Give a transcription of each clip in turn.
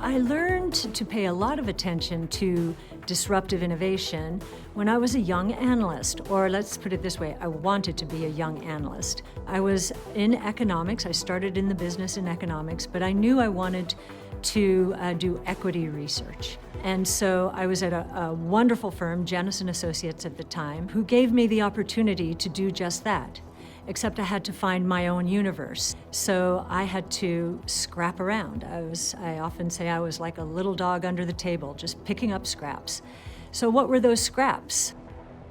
I learned to pay a lot of attention to disruptive innovation when I was a young analyst, or let's put it this way, I wanted to be a young analyst. I was in economics. I started in the business in economics, but I knew I wanted to do equity research. And so I was at a wonderful firm, Janus & Associates at the time, who gave me the opportunity to do just that. Except I had to find my own universe. So I had to scrap around. I often say I was like a little dog under the table, just picking up scraps. So what were those scraps?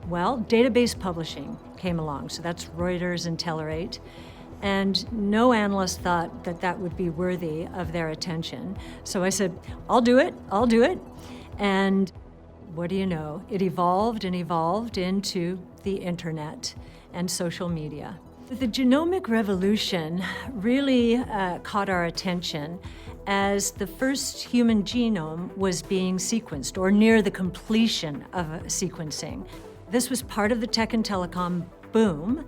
Well, database publishing came along. So that's Reuters and Telerate. And no analyst thought that that would be worthy of their attention. So I said, I'll do it. And what do you know? It evolved and evolved into the internet and social media. The genomic revolution really caught our attention as the first human genome was being sequenced, or near the completion of sequencing. This was part of the tech and telecom boom,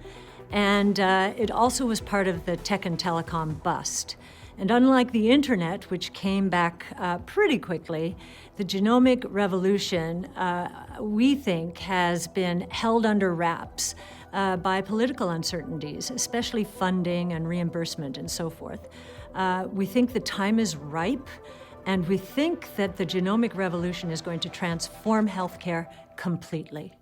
and it also was part of the tech and telecom bust. And unlike the internet, which came back pretty quickly, the genomic revolution, we think, has been held under wraps by political uncertainties, especially funding and reimbursement and so forth. We think the time is ripe, and we think that the genomic revolution is going to transform healthcare completely.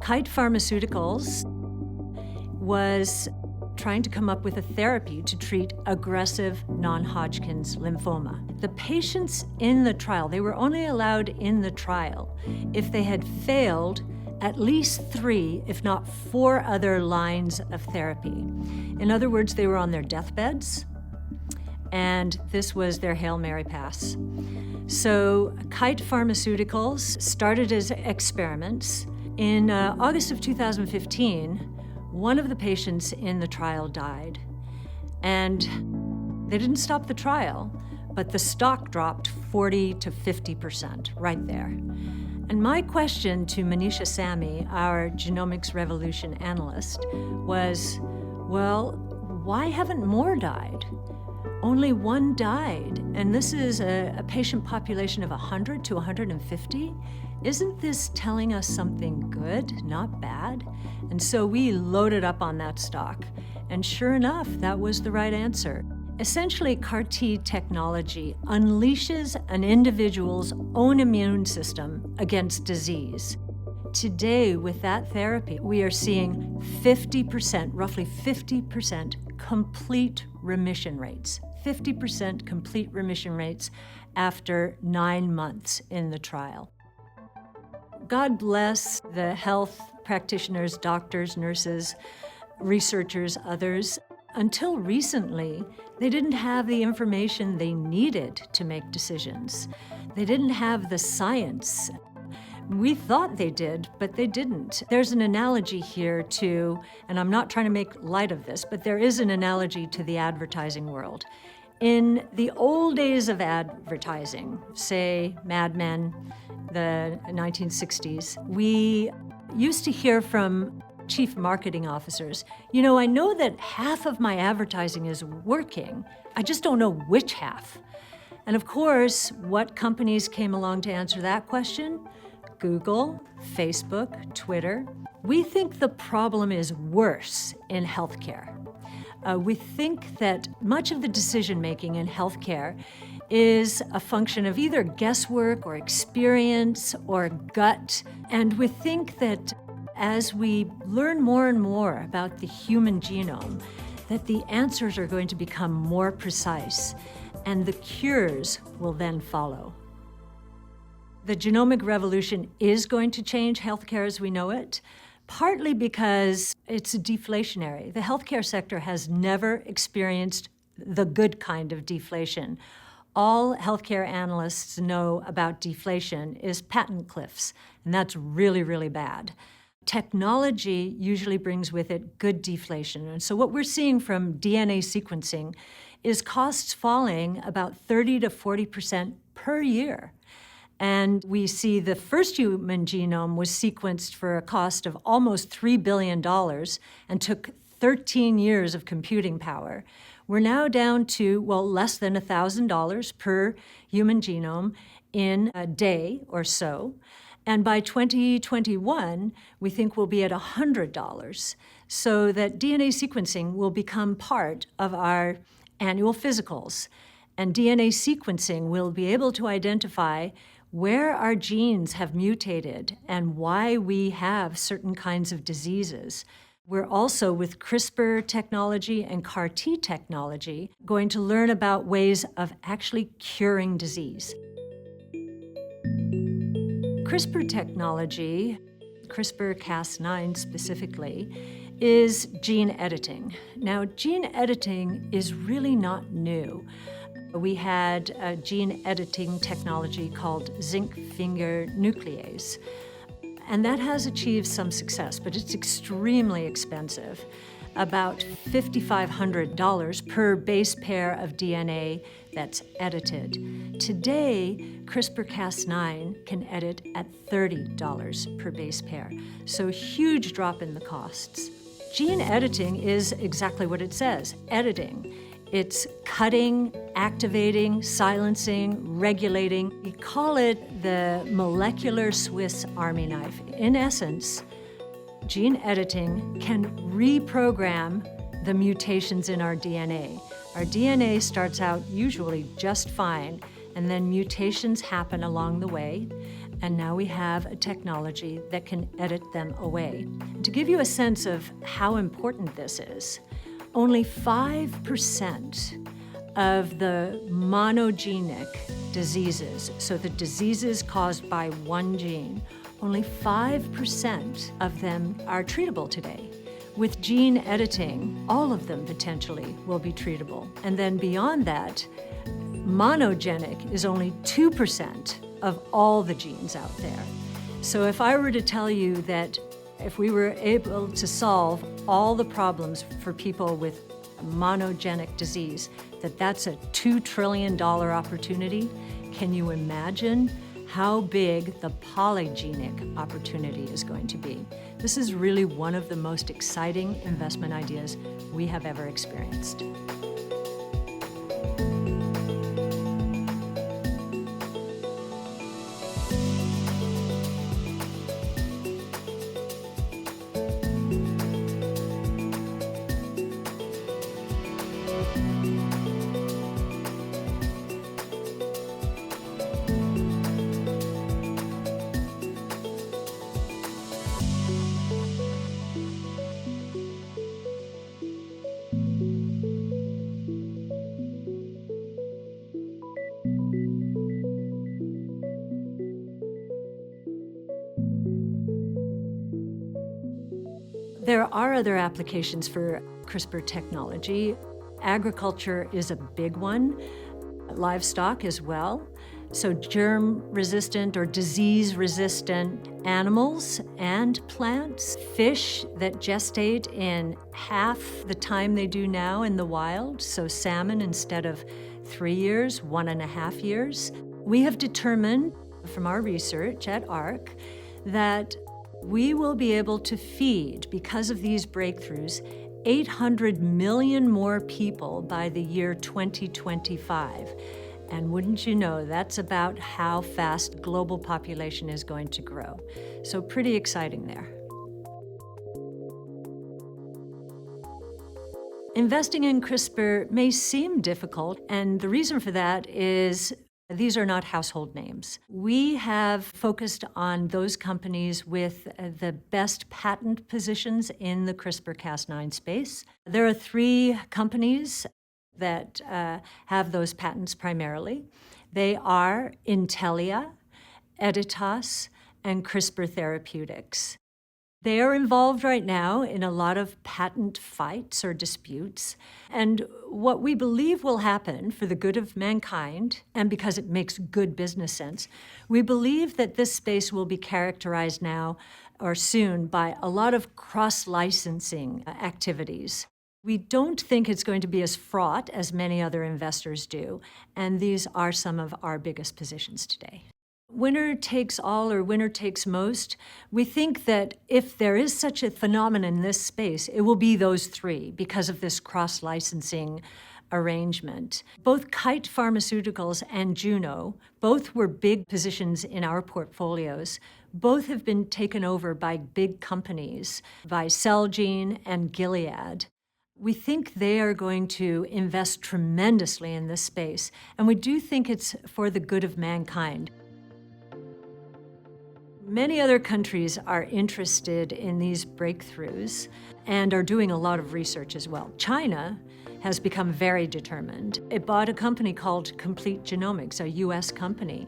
Kite Pharmaceuticals was trying to come up with a therapy to treat aggressive non-Hodgkin's lymphoma. The patients in the trial, they were only allowed in the trial if they had failed at least 3, if not 4 other lines of therapy. In other words, they were on their deathbeds, and this was their Hail Mary pass. So Kite Pharmaceuticals started as experiments. In August of 2015, one of the patients in the trial died. And they didn't stop the trial, but the stock dropped 40 to 50% right there. And my question to Manisha Samy, our Genomics Revolution analyst, was, well, why haven't more died? Only 1 died, and this is a patient population of 100 to 150. Isn't this telling us something good, not bad? And so we loaded up on that stock. And sure enough, that was the right answer. Essentially, CAR-T technology unleashes an individual's own immune system against disease. Today, with that therapy, we are seeing 50%, roughly 50% complete remission rates. 50% complete remission rates after 9 months in the trial. God bless the health practitioners, doctors, nurses, researchers, others. Until recently, they didn't have the information they needed to make decisions. They didn't have the science. We thought they did, but they didn't. There's an analogy here to, and I'm not trying to make light of this, but there is an analogy to the advertising world. In the old days of advertising, say Mad Men, the 1960s, we used to hear from chief marketing officers, you know, I know that half of my advertising is working, I just don't know which half. And of course, what companies came along to answer that question? Google, Facebook, Twitter. We think the problem is worse in healthcare. We think that much of the decision-making in healthcare is a function of either guesswork or experience or gut. And we think that as we learn more and more about the human genome, that the answers are going to become more precise and the cures will then follow. The genomic revolution is going to change healthcare as we know it, partly because it's deflationary. The healthcare sector has never experienced the good kind of deflation. All healthcare analysts know about deflation is patent cliffs, and that's really, really bad. technology usually brings with it good deflation. And so what we're seeing from DNA sequencing is costs falling about 30 to 40% per year. And we see the first human genome was sequenced for a cost of almost $3 billion and took 13 years of computing power. We're now down to, less than $1,000 per human genome in a day or so. And by 2021, we think we'll be at $100, so that DNA sequencing will become part of our annual physicals. And DNA sequencing will be able to identify where our genes have mutated and why we have certain kinds of diseases. We're also, with CRISPR technology and CAR-T technology, going to learn about ways of actually curing disease. CRISPR technology, CRISPR-Cas9 specifically, is gene editing. Now, gene editing is really not new. We had a gene editing technology called zinc finger nuclease, and that has achieved some success, but it's extremely expensive, about $5,500 per base pair of DNA that's edited. Today, CRISPR-Cas9 can edit at $30 per base pair, so huge drop in the costs. Gene editing is exactly what it says, editing. It's cutting, activating, silencing, regulating. We call it the molecular Swiss Army knife. In essence, gene editing can reprogram the mutations in our DNA. Our DNA starts out usually just fine, and then mutations happen along the way, and now we have a technology that can edit them away. To give you a sense of how important this is, only 5% of the monogenic diseases, so the diseases caused by one gene, only 5% of them are treatable today. With gene editing, all of them potentially will be treatable. And then beyond that, monogenic is only 2% of all the genes out there. So if I were to tell you that if we were able to solve all the problems for people with monogenic disease, that's a $2 trillion opportunity, can you imagine how big the polygenic opportunity is going to be? This is really one of the most exciting investment ideas we have ever experienced. There are other applications for CRISPR technology. Agriculture is a big one, livestock as well. So germ-resistant or disease-resistant animals and plants, fish that gestate in half the time they do now in the wild, so salmon instead of 3 years, 1.5 years. We have determined from our research at Ark that we will be able to feed, because of these breakthroughs, 800 million more people by the year 2025. And wouldn't you know, that's about how fast global population is going to grow. So pretty exciting there. Investing in CRISPR may seem difficult, and the reason for that is these are not household names. We have focused on those companies with the best patent positions in the CRISPR-Cas9 space. There are 3 companies that have those patents primarily. They are Intellia, Editas, and CRISPR Therapeutics. They are involved right now in a lot of patent fights or disputes. And what we believe will happen for the good of mankind, and because it makes good business sense, we believe that this space will be characterized now or soon by a lot of cross-licensing activities. We don't think it's going to be as fraught as many other investors do, and these are some of our biggest positions today. Winner takes all or winner takes most. We think that if there is such a phenomenon in this space, it will be those three because of this cross-licensing arrangement. Both Kite Pharmaceuticals and Juno, both were big positions in our portfolios. Both have been taken over by big companies, by Celgene and Gilead. We think they are going to invest tremendously in this space, and we do think it's for the good of mankind. Many other countries are interested in these breakthroughs and are doing a lot of research as well. China has become very determined. It bought a company called Complete Genomics, a US company,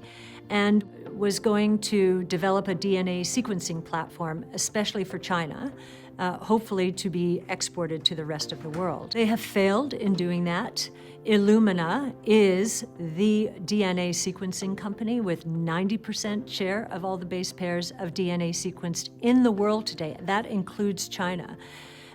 and was going to develop a DNA sequencing platform, especially for China, hopefully to be exported to the rest of the world. They have failed in doing that. Illumina is the DNA sequencing company with 90% share of all the base pairs of DNA sequenced in the world today. That includes China.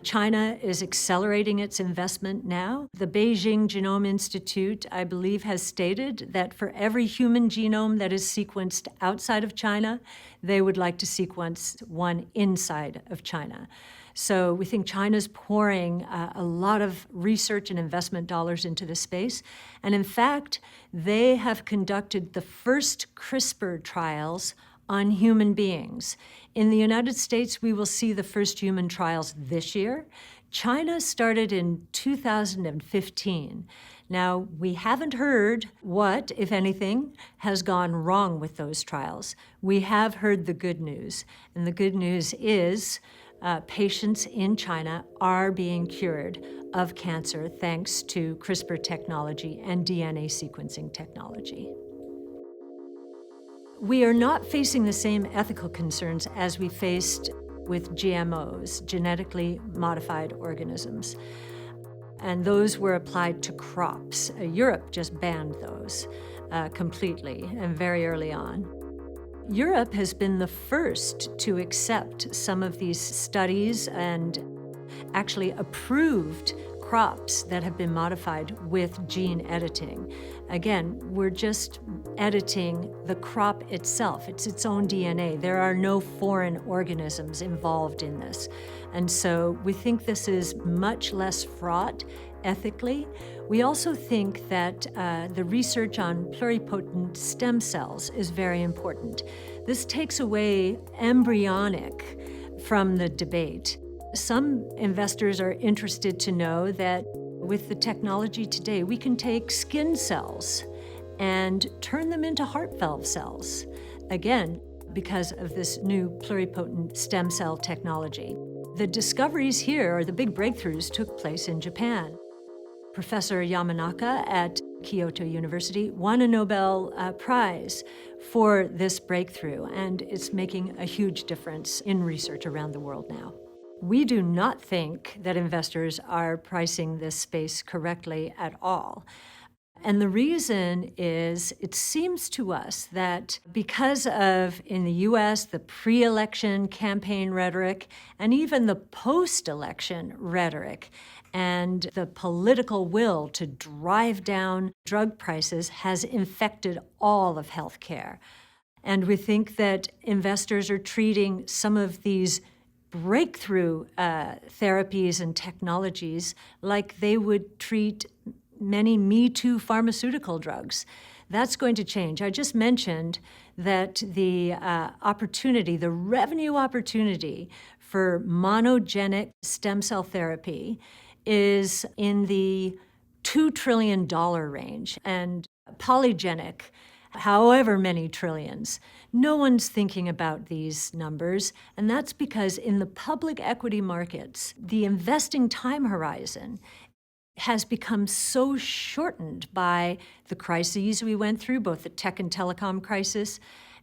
China is accelerating its investment now. The Beijing Genome Institute, I believe, has stated that for every human genome that is sequenced outside of China, they would like to sequence one inside of China. So we think China's pouring a lot of research and investment dollars into this space. And in fact, they have conducted the first CRISPR trials on human beings. In the United States, we will see the first human trials this year. China started in 2015. Now, we haven't heard what, if anything, has gone wrong with those trials. We have heard the good news, and the good news is patients in China are being cured of cancer thanks to CRISPR technology and DNA sequencing technology. We are not facing the same ethical concerns as we faced with GMOs, genetically modified organisms. And those were applied to crops. Europe just banned those completely and very early on. Europe has been the first to accept some of these studies and actually approved crops that have been modified with gene editing. Again, we're just editing the crop itself. It's its own DNA. There are no foreign organisms involved in this. And so we think this is much less fraught ethically. We also think that the research on pluripotent stem cells is very important. This takes away embryonic from the debate. Some investors are interested to know that with the technology today, we can take skin cells and turn them into heart valve cells, again, because of this new pluripotent stem cell technology. The discoveries here, or the big breakthroughs, took place in Japan. Professor Yamanaka at Kyoto University won a Nobel Prize for this breakthrough, and it's making a huge difference in research around the world now. We do not think that investors are pricing this space correctly at all. And the reason is, it seems to us that because of, in the US, the pre-election campaign rhetoric, and even the post-election rhetoric, and the political will to drive down drug prices has infected all of healthcare. And we think that investors are treating some of these breakthrough therapies and technologies like they would treat many Me Too pharmaceutical drugs. That's going to change. I just mentioned that the opportunity, the revenue opportunity for monogenic stem cell therapy is in the $2 trillion range, and polygenic, however many trillions. No one's thinking about these numbers, and that's because in the public equity markets, the investing time horizon has become so shortened by the crises we went through, both the tech and telecom crisis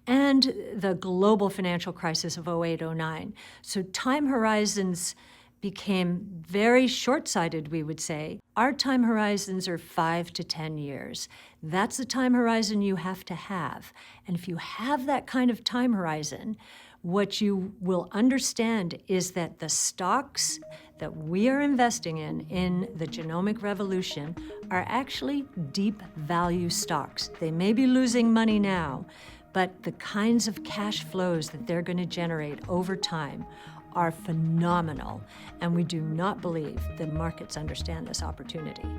and the global financial crisis of 08-09. So time horizons became very short-sighted, we would say. Our time horizons are 5 to 10 years. That's the time horizon you have to have. And if you have that kind of time horizon, what you will understand is that the stocks that we are investing in the genomic revolution are actually deep value stocks. They may be losing money now, but the kinds of cash flows that they're going to generate over time are phenomenal, and we do not believe the markets understand this opportunity.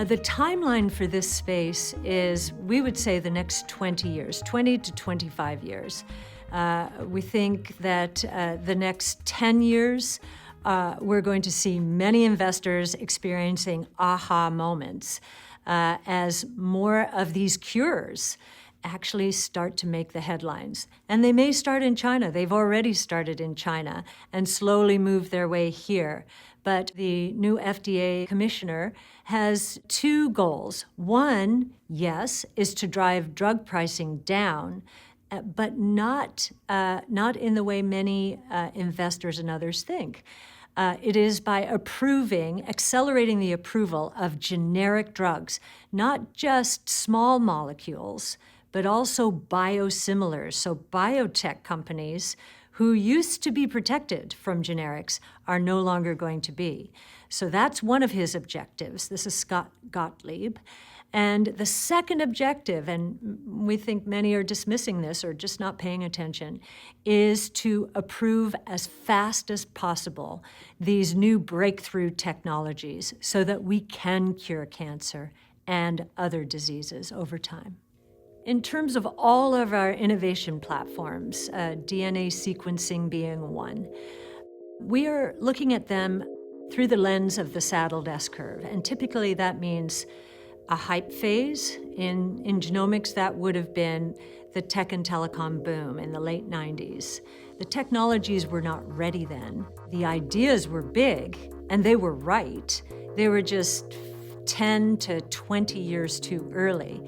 The timeline for this space is, we would say, the next 20 years, 20 to 25 years. We think that the next 10 years, we're going to see many investors experiencing aha moments as more of these cures actually start to make the headlines. And they may start in China. They've already started in China and slowly move their way here. But the new FDA commissioner has two goals. One, yes, is to drive drug pricing down, but not in the way many investors and others think. It is by accelerating the approval of generic drugs, not just small molecules, but also biosimilars. So biotech companies who used to be protected from generics are no longer going to be. So that's one of his objectives. This is Scott Gottlieb. And the second objective, and we think many are dismissing this or just not paying attention, is to approve as fast as possible these new breakthrough technologies so that we can cure cancer and other diseases over time. In terms of all of our innovation platforms, DNA sequencing being one, we are looking at them through the lens of the saddled S-curve. And typically that means a hype phase. In genomics, that would have been the tech and telecom boom in the late 90s. The technologies were not ready then. The ideas were big, and they were right. They were just 10 to 20 years too early.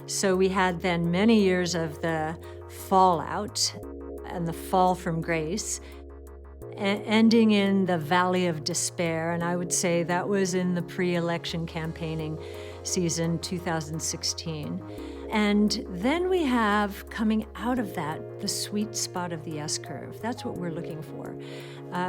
So we had then many years of the fallout and the fall from grace, ending in the valley of despair. And I would say that was in the pre-election campaigning season 2016. And then we have, coming out of that, the sweet spot of the S-curve. That's what we're looking for.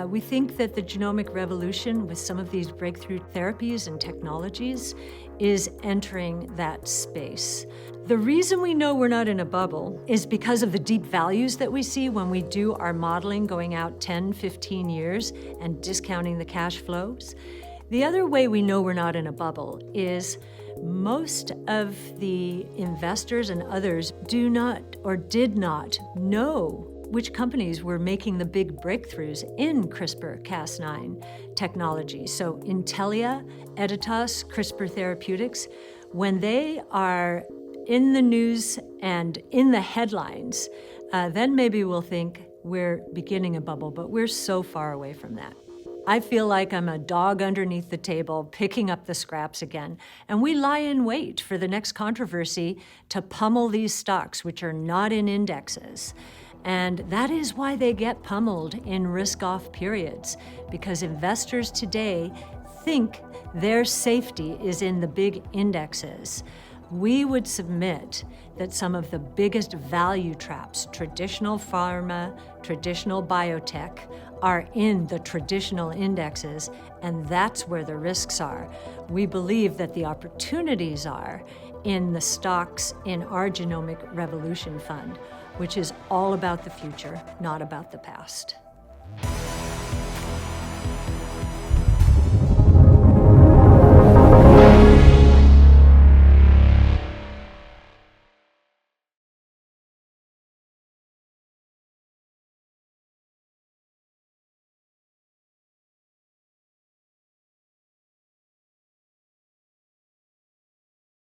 We think that the genomic revolution, with some of these breakthrough therapies and technologies, is entering that space. The reason we know we're not in a bubble is because of the deep values that we see when we do our modeling going out 10, 15 years and discounting the cash flows. The other way we know we're not in a bubble is most of the investors and others do not or did not know which companies were making the big breakthroughs in CRISPR-Cas9 technology. So Intellia, Editas, CRISPR Therapeutics, when they are in the news and in the headlines, then maybe we'll think we're beginning a bubble, but we're so far away from that. I feel like I'm a dog underneath the table picking up the scraps again, and we lie in wait for the next controversy to pummel these stocks, which are not in indexes. And that is why they get pummeled in risk-off periods, because investors today think their safety is in the big indexes. We would submit that some of the biggest value traps, traditional pharma, traditional biotech, are in the traditional indexes, and that's where the risks are. We believe that the opportunities are in the stocks in our Genomic Revolution Fund, which is all about the future, not about the past.